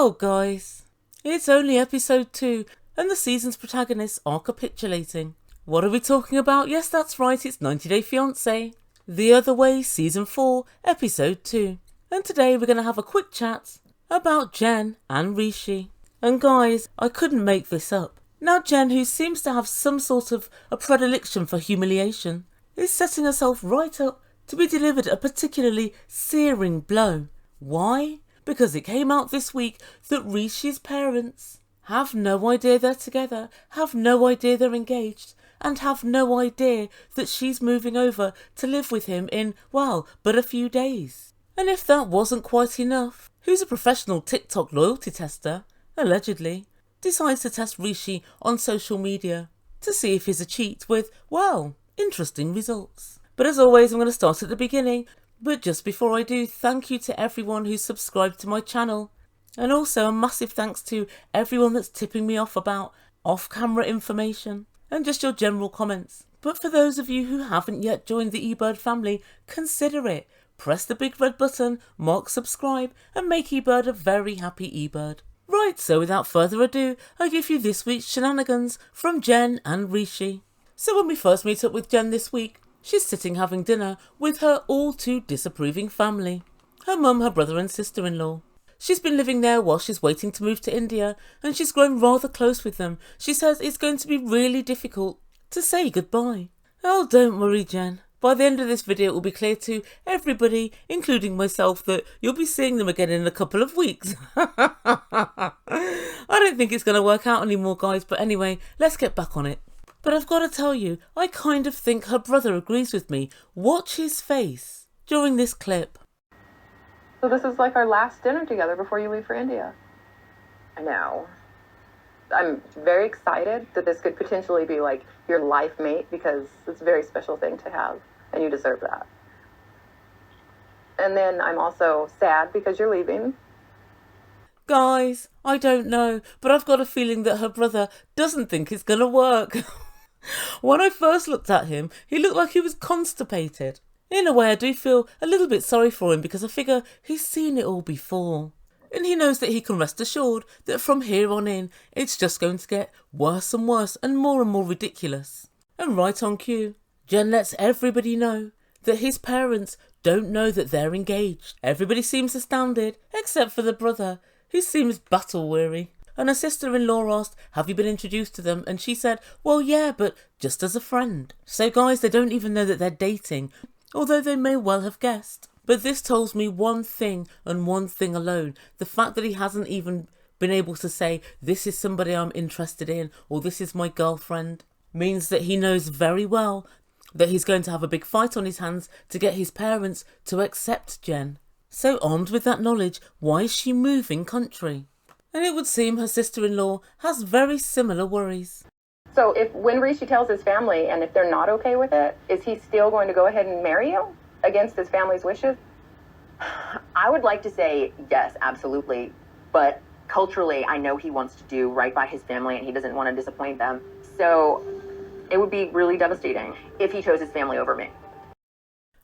Oh guys, it's only episode 2 and the season's protagonists are capitulating. What are we talking about? Yes, that's right, it's 90 Day Fiance. The Other Way, season 4, episode 2. And today we're going to have a quick chat about Jen and Rishi. And guys, I couldn't make this up. Now Jen, who seems to have some sort of a predilection for humiliation, is setting herself right up to be delivered a particularly searing blow. Why? Because it came out this week that Rishi's parents have no idea they're together, have no idea they're engaged, and have no idea that she's moving over to live with him in, well, but a few days. And if that wasn't quite enough, who's a professional TikTok loyalty tester, allegedly, decides to test Rishi on social media to see if he's a cheat with, well, interesting results. But as always, I'm going to start at the beginning. But just before I do, thank you to everyone who's subscribed to my channel. And also a massive thanks to everyone that's tipping me off about off-camera information and just your general comments. But for those of you who haven't yet joined the Ebird family, consider it. Press the big red button, mark subscribe, and make Ebird a very happy Ebird. Right, so without further ado, I give you this week's shenanigans from Jen and Rishi. So when we first meet up with Jen this week, she's sitting having dinner with her all too disapproving family. Her mum, her brother and sister-in-law. She's been living there while she's waiting to move to India and she's grown rather close with them. She says it's going to be really difficult to say goodbye. Oh, don't worry, Jen. By the end of this video it will be clear to everybody, including myself, that you'll be seeing them again in a couple of weeks. I don't think it's going to work out anymore, guys, but anyway, let's get back on it. But I've got to tell you, I kind of think her brother agrees with me. Watch his face during this clip. So this is like our last dinner together before you leave for India. I know. I'm very excited that this could potentially be like your life mate because it's a very special thing to have and you deserve that. And then I'm also sad because you're leaving. Guys, I don't know, but I've got a feeling that her brother doesn't think it's going to work. When I first looked at him, he looked like he was constipated. In a way, I do feel a little bit sorry for him because I figure he's seen it all before. And he knows that he can rest assured that from here on in, it's just going to get worse and worse and more ridiculous. And right on cue, Jen lets everybody know that his parents don't know that they're engaged. Everybody seems astounded, except for the brother, who seems battle-weary. And her sister-in-law asked, have you been introduced to them? And she said, well, yeah, but just as a friend. So guys, they don't even know that they're dating, although they may well have guessed. But this tells me one thing and one thing alone. The fact that he hasn't even been able to say, this is somebody I'm interested in, or this is my girlfriend, means that he knows very well that he's going to have a big fight on his hands to get his parents to accept Jen. So armed with that knowledge, why is she moving country? And it would seem her sister-in-law has very similar worries. So when Rishi tells his family and if they're not okay with it, is he still going to go ahead and marry you against his family's wishes? I would like to say yes, absolutely. But culturally, I know he wants to do right by his family and he doesn't want to disappoint them. So it would be really devastating if he chose his family over me.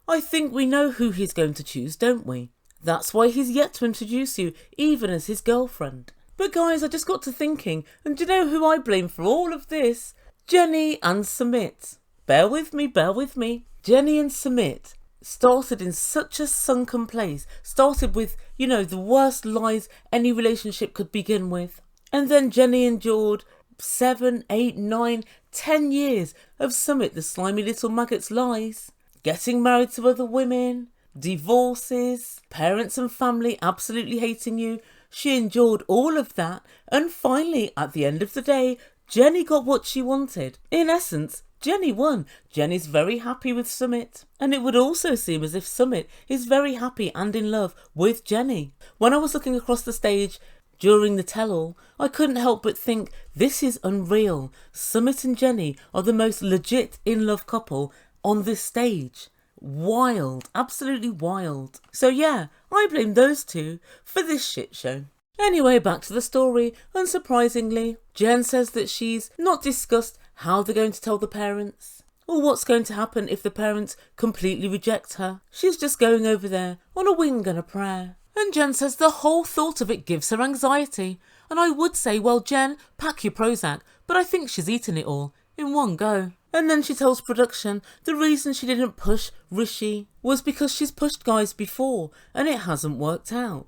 I think we know who he's going to choose, don't we? That's why he's yet to introduce you, even as his girlfriend. But guys, I just got to thinking, and do you know who I blame for all of this? Jenny and Sumit. Bear with me. Jenny and Sumit started in such a sunken place. Started with, the worst lies any relationship could begin with. And then Jenny endured 7, 8, 9, 10 years of Sumit, the slimy little maggot's lies. Getting married to other women, divorces, parents and family absolutely hating you. She endured all of that, and finally, at the end of the day, Jenny got what she wanted. In essence, Jenny won. Jenny's very happy with Sumit. And it would also seem as if Sumit is very happy and in love with Jenny. When I was looking across the stage during the tell-all, I couldn't help but think, this is unreal. Sumit and Jenny are the most legit in-love couple on this stage. Wild, absolutely wild. So yeah, I blame those two for this shit show. Anyway, back to the story. Unsurprisingly, Jen says that she's not discussed how they're going to tell the parents or what's going to happen if the parents completely reject her. She's just going over there on a wing and a prayer. And Jen says the whole thought of it gives her anxiety. And I would say, well, Jen, pack your Prozac, but I think she's eaten it all in one go. And then she tells production the reason she didn't push Rishi was because she's pushed guys before and it hasn't worked out.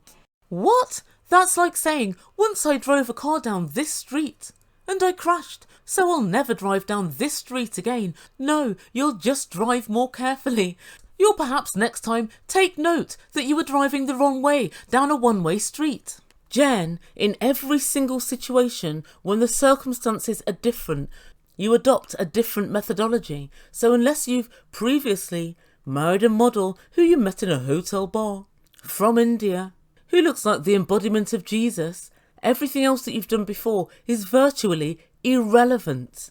What? That's like saying, once I drove a car down this street and I crashed, so I'll never drive down this street again. No, you'll just drive more carefully. You'll perhaps next time take note that you were driving the wrong way down a one-way street. Jen, in every single situation, when the circumstances are different, you adopt a different methodology. So unless you've previously married a model who you met in a hotel bar from India, who looks like the embodiment of Jesus, everything else that you've done before is virtually irrelevant.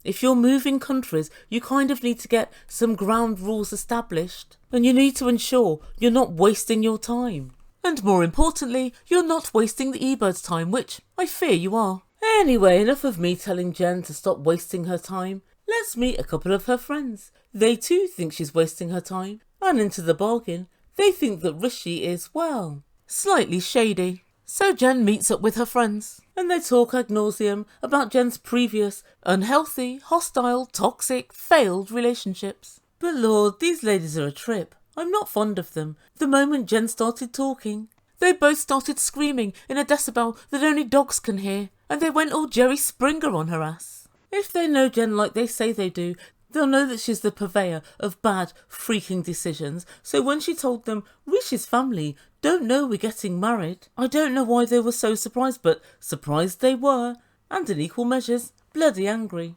If you're moving countries, you kind of need to get some ground rules established, and you need to ensure you're not wasting your time. And more importantly, you're not wasting the Ebird's time, which I fear you are. Anyway, enough of me telling Jen to stop wasting her time. Let's meet a couple of her friends. They too think she's wasting her time, and into the bargain, they think that Rishi is, well, slightly shady. So Jen meets up with her friends, and they talk ad nauseum about Jen's previous unhealthy, hostile, toxic, failed relationships. But Lord, these ladies are a trip. I'm not fond of them. The moment Jen started talking, they both started screaming in a decibel that only dogs can hear, and they went all Jerry Springer on her ass. If they know Jen like they say they do, they'll know that she's the purveyor of bad, freaking decisions. So when she told them, Rishi's family don't know we're getting married, I don't know why they were so surprised, but surprised they were, and in equal measures, bloody angry.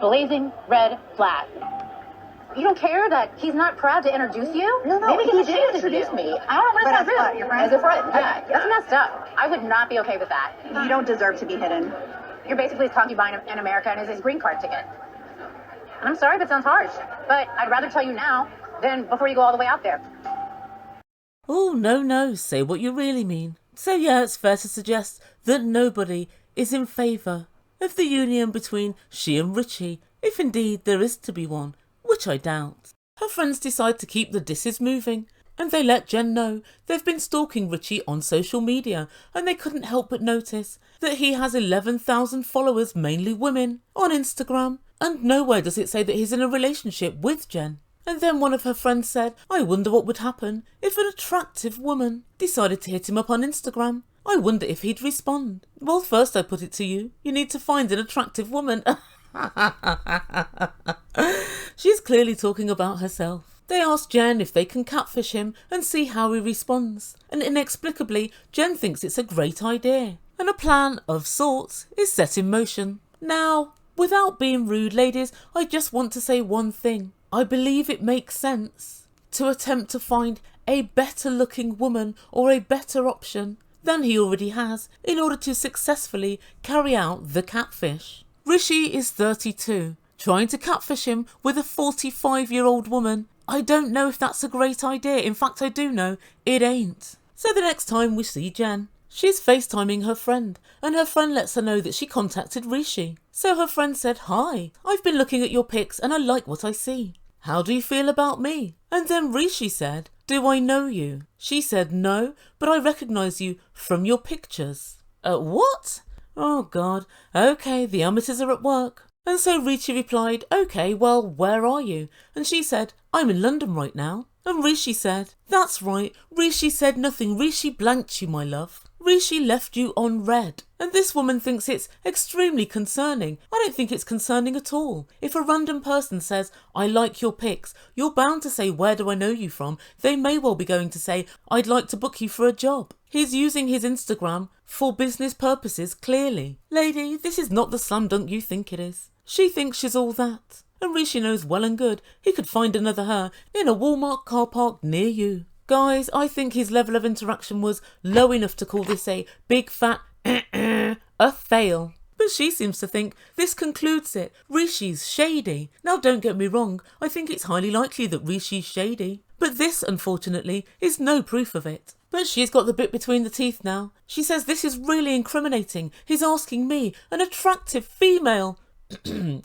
Blazing red flag. You don't care that he's not proud to introduce you? No, Maybe he he's did ashamed introduce to me. I don't want to sound rude. Your friend? As a friend, yeah. That's messed up. I would not be okay with that. You don't deserve to be hidden. You're basically his concubine in America and is his green card ticket. And I'm sorry if it sounds harsh, but I'd rather tell you now than before you go all the way out there. Oh, no, say what you really mean. So yeah, it's fair to suggest that nobody is in favour of the union between she and Rishi, if indeed there is to be one, which I doubt. Her friends decide to keep the disses moving, and they let Jen know they've been stalking Rishi on social media, and they couldn't help but notice that he has 11,000 followers, mainly women, on Instagram, and nowhere does it say that he's in a relationship with Jen. And then one of her friends said, I wonder what would happen if an attractive woman decided to hit him up on Instagram. I wonder if he'd respond. Well, first I put it to you, you need to find an attractive woman. She's clearly talking about herself. They ask Jen if they can catfish him and see how he responds. And inexplicably, Jen thinks it's a great idea. And a plan of sorts is set in motion. Now, without being rude, ladies, I just want to say one thing. I believe it makes sense to attempt to find a better looking woman or a better option than he already has in order to successfully carry out the catfish. Rishi is 32. Trying to catfish him with a 45-year-old woman, I don't know if that's a great idea. In fact, I do know it ain't. So the next time we see Jen, she's FaceTiming her friend, and her friend lets her know that she contacted Rishi. So her friend said, hi, I've been looking at your pics and I like what I see. How do you feel about me? And then Rishi said, do I know you? She said, no, but I recognise you from your pictures. What? Oh God, okay, the amateurs are at work. And so Rishi replied, okay, well, where are you? And she said, I'm in London right now. And Rishi said, that's right, Rishi said nothing, Rishi blanked you, my love. Rishi left you on red. And this woman thinks it's extremely concerning. I don't think it's concerning at all. If a random person says, I like your pics, you're bound to say, where do I know you from? They may well be going to say, I'd like to book you for a job. He's using his Instagram for business purposes, clearly. Lady, this is not the slam dunk you think it is. She thinks she's all that. And Rishi knows well and good he could find another her in a Walmart car park near you. Guys, I think his level of interaction was low enough to call this a big fat a fail. But she seems to think this concludes it. Rishi's shady. Now don't get me wrong, I think it's highly likely that Rishi's shady. But this, unfortunately, is no proof of it. But she's got the bit between the teeth now. She says this is really incriminating. He's asking me, an attractive female, who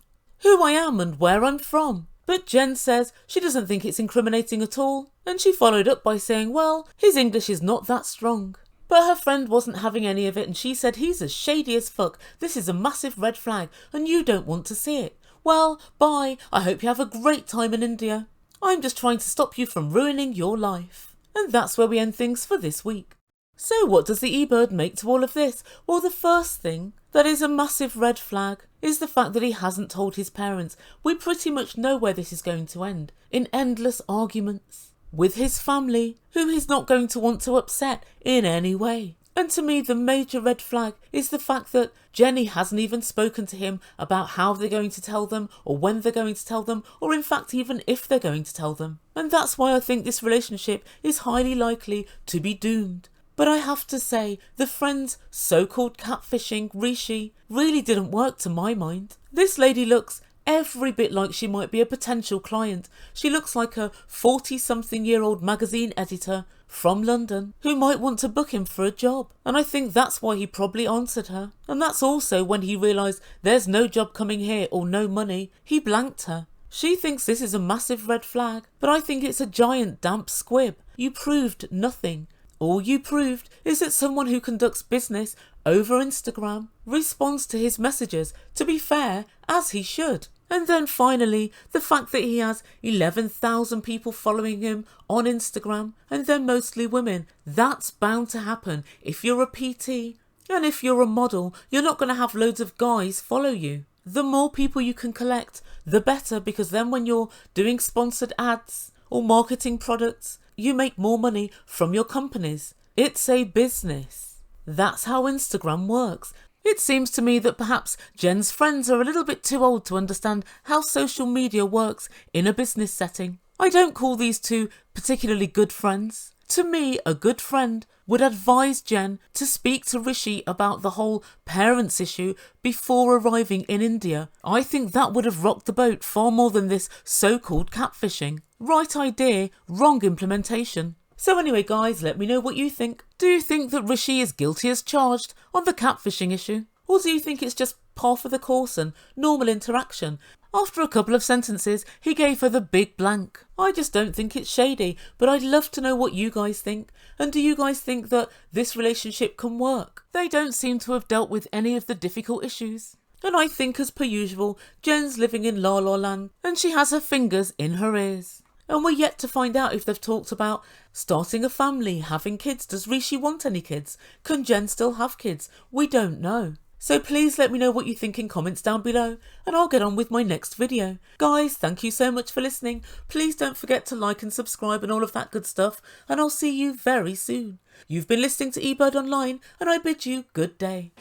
I am and where I'm from. But Jen says she doesn't think it's incriminating at all, and she followed up by saying, well, his English is not that strong. But her friend wasn't having any of it, and she said, he's as shady as fuck, this is a massive red flag, and you don't want to see it. Well, bye, I hope you have a great time in India. I'm just trying to stop you from ruining your life. And that's where we end things for this week. So what does the Ebird make to all of this? Well, the first thing that is a massive red flag is the fact that he hasn't told his parents. We pretty much know where this is going to end, in endless arguments with his family, who he's not going to want to upset in any way. And to me, the major red flag is the fact that Jenny hasn't even spoken to him about how they're going to tell them, or when they're going to tell them, or in fact even if they're going to tell them. And that's why I think this relationship is highly likely to be doomed. But I have to say, the friend's so-called catfishing, Rishi, really didn't work to my mind. This lady looks every bit like she might be a potential client. She looks like a 40-something-year-old magazine editor from London who might want to book him for a job. And I think that's why he probably answered her. And that's also when he realised there's no job coming here or no money, he blanked her. She thinks this is a massive red flag, but I think it's a giant damp squib. You proved nothing. All you proved is that someone who conducts business over Instagram responds to his messages, to be fair, as he should. And then finally, the fact that he has 11,000 people following him on Instagram, and they're mostly women. That's bound to happen. If you're a PT and if you're a model, you're not going to have loads of guys follow you. The more people you can collect, the better, because then when you're doing sponsored ads or marketing products, you make more money from your companies. It's a business. That's how Instagram works. It seems to me that perhaps Jen's friends are a little bit too old to understand how social media works in a business setting. I don't call these two particularly good friends. To me, a good friend would advise Jen to speak to Rishi about the whole parents issue before arriving in India. I think that would have rocked the boat far more than this so-called catfishing. Right idea, wrong implementation. So anyway guys, let me know what you think. Do you think that Rishi is guilty as charged on the catfishing issue? Or do you think it's just par for the course and normal interaction? After a couple of sentences, he gave her the big blank. I just don't think it's shady, but I'd love to know what you guys think. And do you guys think that this relationship can work? They don't seem to have dealt with any of the difficult issues. And I think, as per usual, Jen's living in La La Land and she has her fingers in her ears. And we're yet to find out if they've talked about starting a family, having kids. Does Rishi want any kids? Can Jen still have kids? We don't know. So please let me know what you think in comments down below, and I'll get on with my next video. Guys, thank you so much for listening. Please don't forget to like and subscribe and all of that good stuff, and I'll see you very soon. You've been listening to Ebird Online, and I bid you good day.